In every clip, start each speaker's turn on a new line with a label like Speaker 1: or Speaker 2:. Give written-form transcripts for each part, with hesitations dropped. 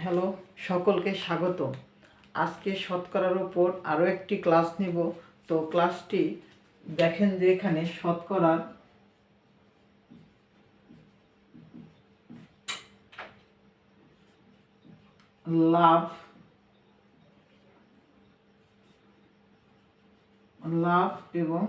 Speaker 1: Hello, সকলকে স্বাগত। আজকে শতকরার উপর আরও একটি ক্লাস নিব। তো ক্লাসটি দেখেন যে এখানে শতকরার লাভ লাভ এবং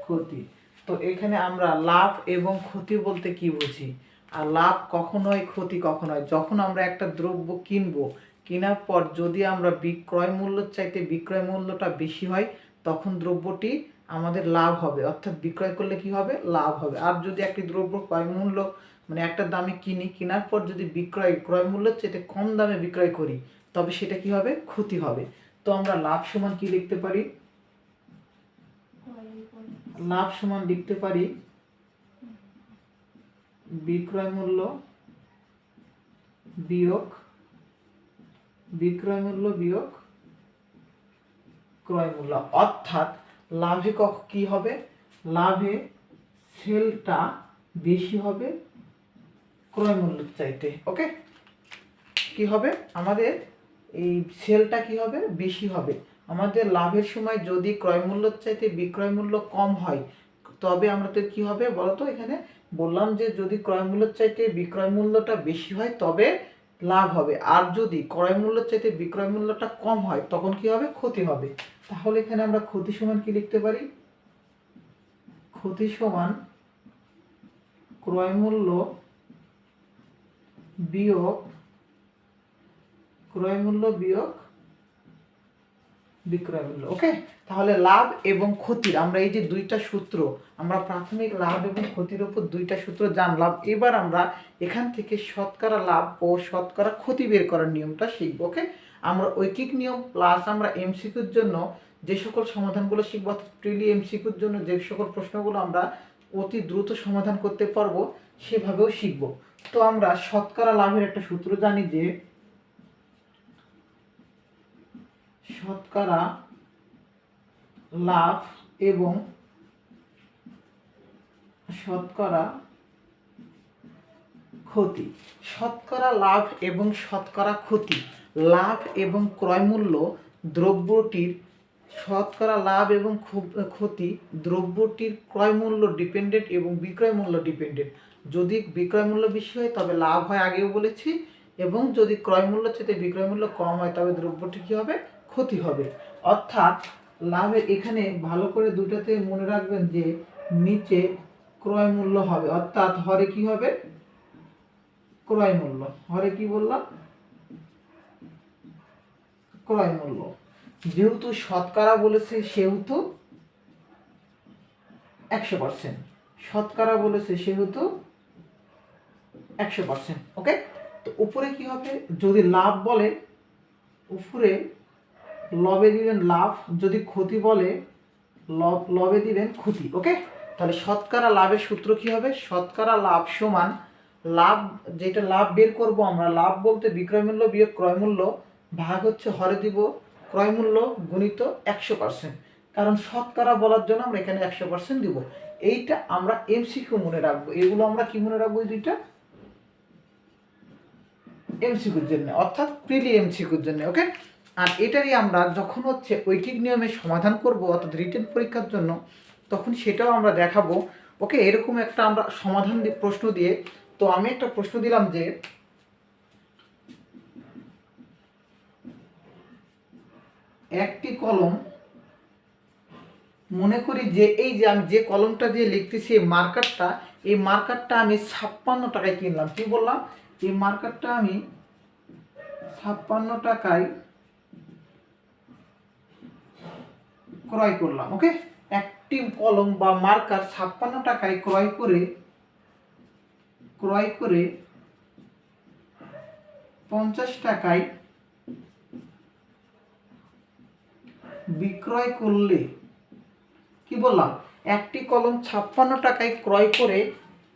Speaker 1: ক্ষতি। তো এখানে আমরা লাভ এবং ক্ষতি বলতে কি বুঝি, আর লাভ কখন হয়, ক্ষতি কখন হয়? যখন আমরা একটা দ্রব্য কিনবো, কেনার পর যদি আমরা বিক্রয় মূল্যের চাইতে বিক্রয় মূল্যটা বেশি হয়, তখন দ্রব্যটি আমাদের লাভ হবে, অর্থাৎ বিক্রয় করলে কি হবে, লাভ হবে। আর যদি একটি দ্রব্য ক্রয় মূল্য মানে একটা দামে কিনি, কেনার পর যদি ক্রয় মূল্যের চাইতে কম দামে বিক্রয় করি, তবে সেটা কি হবে, ক্ষতি হবে। তো আমরা লাভ সমান কি লিখতে পারি? লাভ সমান লিখতে পারি বিক্রয় মূল্য বিয়োগ ক্রয় মূল্য। অর্থাৎ লাভে কি হবে, লাভে সেলটা বেশি হবে ক্রয় মূল্যের চাইতে। ওকে, কি হবে, আমাদের এই সেলটা কি হবে, বেশি হবে। আমাদের লাভের সময় যদি ক্রয় মূল্যের চাইতে বিক্রয় মূল্য কম হয়, তবে আমাদের কি হবে বলতো? এখানে বললাম যে যদি ক্রয় মূল্যের চাইতে বিক্রয় মূল্যটা বেশি হয় তবে লাভ হবে, আর যদি ক্রয় মূল্যের চাইতে বিক্রয় মূল্যটা কম হয় তখন কি হবে, ক্ষতি হবে। তাহলে এখানে আমরা ক্ষতি সমান কি লিখতে পারি? ক্ষতি সমান ক্রয় মূল্য বিয়োগ বিক্রয় মূল্য। ওকে, তাহলে লাভ এবং ক্ষতির আমরা এই যে দুইটা সূত্র, আমরা প্রাথমিক লাভ এবং ক্ষতির উপর দুইটা সূত্র জানলাম। এবার আমরা এখান থেকে শতকরা লাভ ও শতকরা ক্ষতি বের করার নিয়মটা শিখব। ওকে, আমরা ঐকিক নিয়ম প্লাস আমরা এমসিকিউর জন্য যে সকল সমাধানগুলো শিখব, অর্থাৎ প্রিলি এমসিকিউর জন্য যে সকল প্রশ্নগুলো আমরা অতি দ্রুত সমাধান করতে পারবো সেভাবেও শিখব। তো আমরা শতকরা লাভের একটা সূত্র জানি যে শতকরা লাভ এবং শতকরা ক্ষতি। শতকরা লাভ এবং শতকরা ক্ষতি, লাভ এবং ক্রয় মূল্য দ্রব্যটির, শতকরা লাভ এবং ক্ষতি দ্রব্যটির ক্রয় মূল্য ডিপেন্ডেন্ট এবং বিক্রয় মূল্য ডিপেন্ডেন্ট। যদি বিক্রয় মূল্য বেশি হয় তবে লাভ হয়, আগেও বলেছি, এবং যদি ক্রয় মূল্য চেয়ে বিক্রয় মূল্য কম হয় তবে দ্রব্যটি কী হবে, ক্ষতি হবে। অর্থাৎ লাভের এখানে ভালো করে দুটাতে মনে রাখবেন যে নিচে ক্রয় মূল্য হবে, অর্থাৎ হরে কি হবে, ক্রয় মূল্য। হরে কি বললাম, ক্রয় মূল্য। যেহেতু শতকরা বলেছে সেহেতু 100%, শতকরা বলেছে সেহেতু 100%। ওকে, তো উপরে কি হবে, যদি লাভ বলে উপরে লবে দিবেন লাভ, যদি ক্ষতি বলে লবে দিবেন ক্ষতি। ওকে, তাহলে শতকরা লাভের সূত্র কি হবে, শতকরা লাভ সমান লাভ, যেটা লাভ বের করব আমরা, লাভ বলতে বিক্রয় মূল্য বিয়োগ ক্রয় মূল্য ভাগ হচ্ছে হরে দিব ক্রয় মূল্য গুণিত 100%। কারণ শতকরা বলার জন্য আমরা এখানে 100% দিব। এইটা আমরা এমসিকিউ মনে রাখবো। এগুলো আমরা কি মনে রাখবো, এই দুইটা এমসিকিউর জন্য, অর্থাৎ প্রিলি এমসিকিউর জন্য। ওকে, আর এটারই আমরা যখন হচ্ছে ঐকিক নিয়মে সমাধান করব, অর্থাৎ রিটেন পরীক্ষার জন্য, তখন সেটাও আমরা দেখাবো। ওকে, এরকম একটা আমরা সমাধান প্রশ্ন দিয়ে, তো আমি একটা প্রশ্ন দিলাম যে একটি কলম, মনে করি যে এই যে আমি যে কলমটা দিয়ে লিখতেছি এই মার্কারটা আমি 56 টাকায় কিনলাম। কি বললাম, এই মার্কারটা আমি 56 টাকায় ক্রয় করলাম। ওকে, একটি কলম বা মার্কার 56 টাকায় ক্রয় করে 50 টাকায় বিক্রয় করলে, কি বললাম, একটি কলম 56 টাকায় ক্রয় করে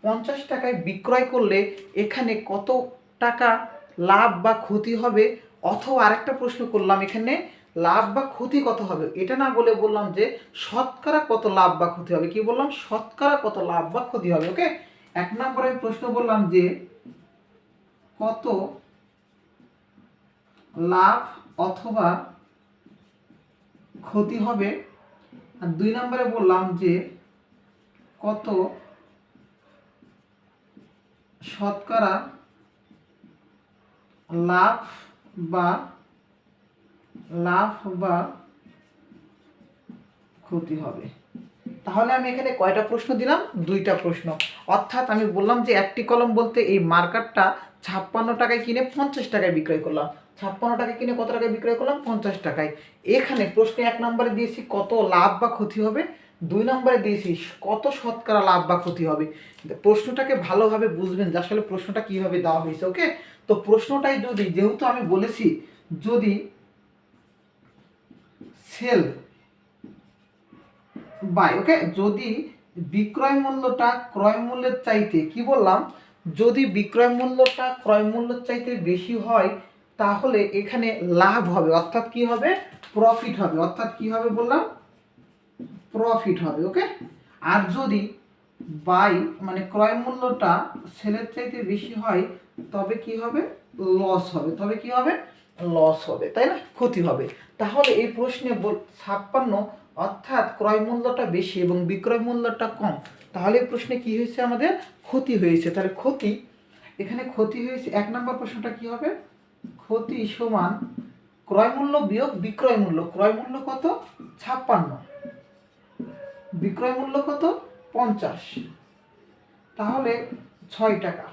Speaker 1: 50 টাকায় বিক্রয় করলে এখানে কত টাকা লাভ বা ক্ষতি হবে? অথবা আরেকটা প্রশ্ন করলাম, এখানে লাভ বা ক্ষতি কত হবে, এটা না বলে বললাম যে শতকরা কত লাভ বা ক্ষতি হবে। কি বললাম, শতকরা কত লাভ বা ক্ষতি হবে। ওকে, এক নম্বরে প্রশ্ন বললাম যে কত লাভ অথবা ক্ষতি হবে। আর 2 নম্বরে বললাম যে কত শতকরা লাভ বা ক্ষতি হবে। তাহলে আমি এখানে কয়টা প্রশ্ন দিলাম? 2টা প্রশ্ন। অর্থাৎ আমি বললাম যে একটি কলম বলতে এই মার্কারটা 56 টাকায় কিনে 50 টাকায় বিক্রয় করলাম। 56 টাকায় কিনে কত টাকায় বিক্রয় করলাম? 50 টাকায়। এখানে প্রশ্নে 1 নম্বরে দিয়েছি কত লাভ বা ক্ষতি হবে, 2 নম্বরে দিয়েছি কত শতকরা লাভ বা ক্ষতি হবে। প্রশ্নটাকে ভালোভাবে বুঝবেন যে আসলে প্রশ্নটা কিভাবে দেওয়া হয়েছে। ওকে, তো প্রশ্নটাই যেহেতু আমি বলেছি যদি সেল বাই, ওকে, যদি বিক্রয় মূল্যটা ক্রয় মূল্যের চাইতে, কি বললাম, যদি বিক্রয় মূল্যটা ক্রয় মূল্যের চাইতে বেশি হয় তাহলে এখানে লাভ হবে, অর্থাৎ কি হবে? প্রফিট হবে। অর্থাৎ কি হবে বললাম? প্রফিট হবে। ওকে, আর যদি বাই মানে ক্রয় মূল্যটা সেলের চাইতে বেশি হয় তবে কি হবে? লস হবে। তবে কি হবে? লস হবে, তাই না? ক্ষতি হবে। তাহলে এই প্রশ্নে 56 অর্থাৎ ক্রয় মূল্যটা বেশি এবং বিক্রয় মূল্যটা কম, তাহলে এই প্রশ্নে কি হয়েছে? আমাদের ক্ষতি হয়েছে। তাহলে ক্ষতি, এখানে ক্ষতি হয়েছে। 1 নম্বর প্রশ্নটা কি হবে? ক্ষতি সমান ক্রয় মূল্য বিয়োগ বিক্রয় মূল্য। ক্রয় মূল্য কত? 56, বিক্রয় মূল্য কত? 50। তাহলে 6 টাকা।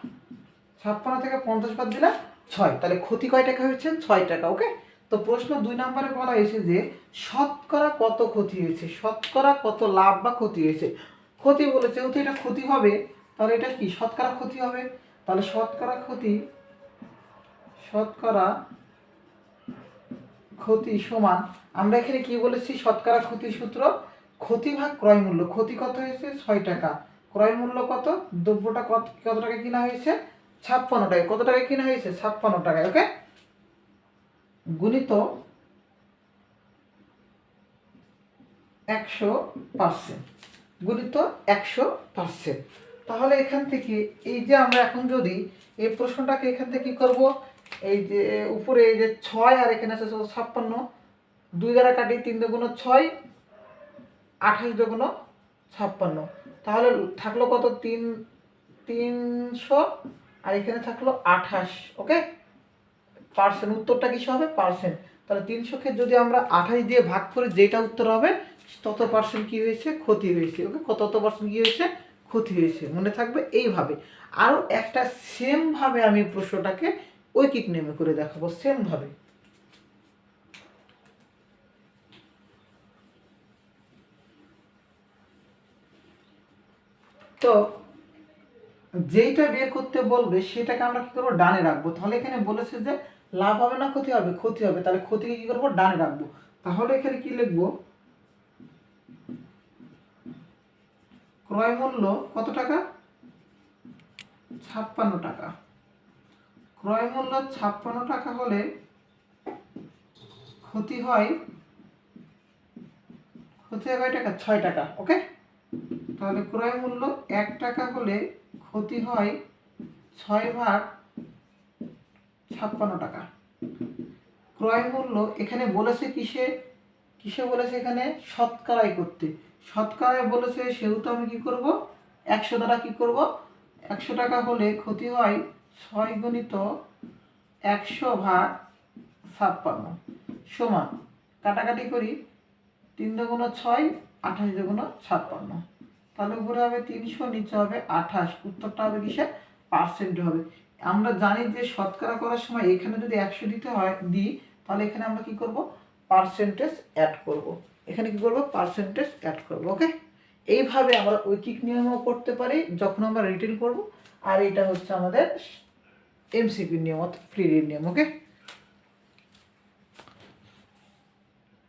Speaker 1: 56 থেকে 50 বাদ দিলে 6, তাহলে ক্ষতি কয় টাকা হয়েছে? 6 টাকা। ওকে, তো প্রশ্ন 2 নম্বরে বলা হয়েছে যে শতকরা কত ক্ষতি হয়েছে, শতকরা কত লাভ বা ক্ষতি হয়েছে। ক্ষতি বলেছে, যেহেতু এটা ক্ষতি হবে তাহলে এটা কি? শতকরা ক্ষতি হবে। তাহলে শতকরা ক্ষতি সমান, আমরা এখানে কি বলেছি? শতকরা ক্ষতির সূত্র ক্ষতি ভাগ ক্রয় মূল্য। ক্ষতি কত হয়েছে? 6 টাকা। ক্রয় মূল্য কত? দ্রব্যটা কত টাকা কিনা হয়েছে? 56 টাকায়। কত টাকায় কিনা হয়েছে? 56 টাকায়। ওকে, গুণিত 100%, গুণিত 100%। তাহলে এখান থেকে এই যে আমরা এখন যদি এই প্রশ্নটাকে এখান থেকে কি করব? এই যে উপরে এই যে 6 আর এখানে আছে 56, 2 দ্বারা কাটি, 3 দুগুণ 6, 28 দুগুণ 56। তাহলে থাকলো কত? 300 আর এখানে থাকলো 28। ওকে, পার্সেন্ট, উত্তরটা কিসে হবে? পার্সেন্ট। তাহলে 300কে যদি আমরা 28 দিয়ে ভাগ করি, যেটা উত্তর হবে তত পার্সেন্ট কি হয়েছে? ক্ষতি হয়েছে। ওকে, কত পার্সেন্ট কি হয়েছে? ক্ষতি হয়েছে। মনে থাকবে এইভাবে। আরও একটা সেমভাবে আমি প্রশ্নটাকে ঐকিক নিয়মে করে দেখাবো, সেমভাবে। তো যেইটা বের করতে বলবে সেটাকে আমরা কি করবো? ডানে রাখবো। তাহলে এখানে বলেছে যে লাভ হবে না ক্ষতি হবে? ক্ষতি হবে। তাহলে ক্ষতিকে কি করবো? ডানে রাখবো। তাহলে এখানে কি লিখবো? ক্রয় মূল্য কত টাকা? 56 টাকা। ক্রয় মূল্য 56 টাকা হলে ক্ষতি হয় কয় টাকা? 6 টাকা। ওকে, তাহলে ক্রয় মূল্য 1 টাকা হলে ক্ষতি হয় 6 ভাগ 56 টাকা। ক্রয় মূল্য এখানে বলেছে কিসে বলেছে? এখানে শতকরায় করতে। শতকরায় বলেছে, সেহেতু আমি কি করব? 100 দ্বারা কি করব? 100 টাকা হলে ক্ষতি হয় 6 গুণিত 100 ভাগ 56 সমান, কাটাকাটি করি, 3 দুগুণ 6, 28 দুগুণ 56। তাহলে উপরে হবে 300, নিচে হবে 28। উত্তরটা হবে কিসে? পার্সেন্টে হবে। আমরা জানি যে শতকরা করার সময় এখানে যদি 100 দিই তাহলে এখানে আমরা কি করব? পার্সেন্টেজ অ্যাড করব। এখানে কি করব? পার্সেন্টেজ অ্যাড করব। ওকে, এইভাবে আমরা ঐকিক নিয়মও করতে পারি যখন আমরা রিটেন করব। আর এটা হচ্ছে আমাদের এমসিকিউ নিয়ম, অর্থাৎ প্রি রিড নিয়ম। ওকে।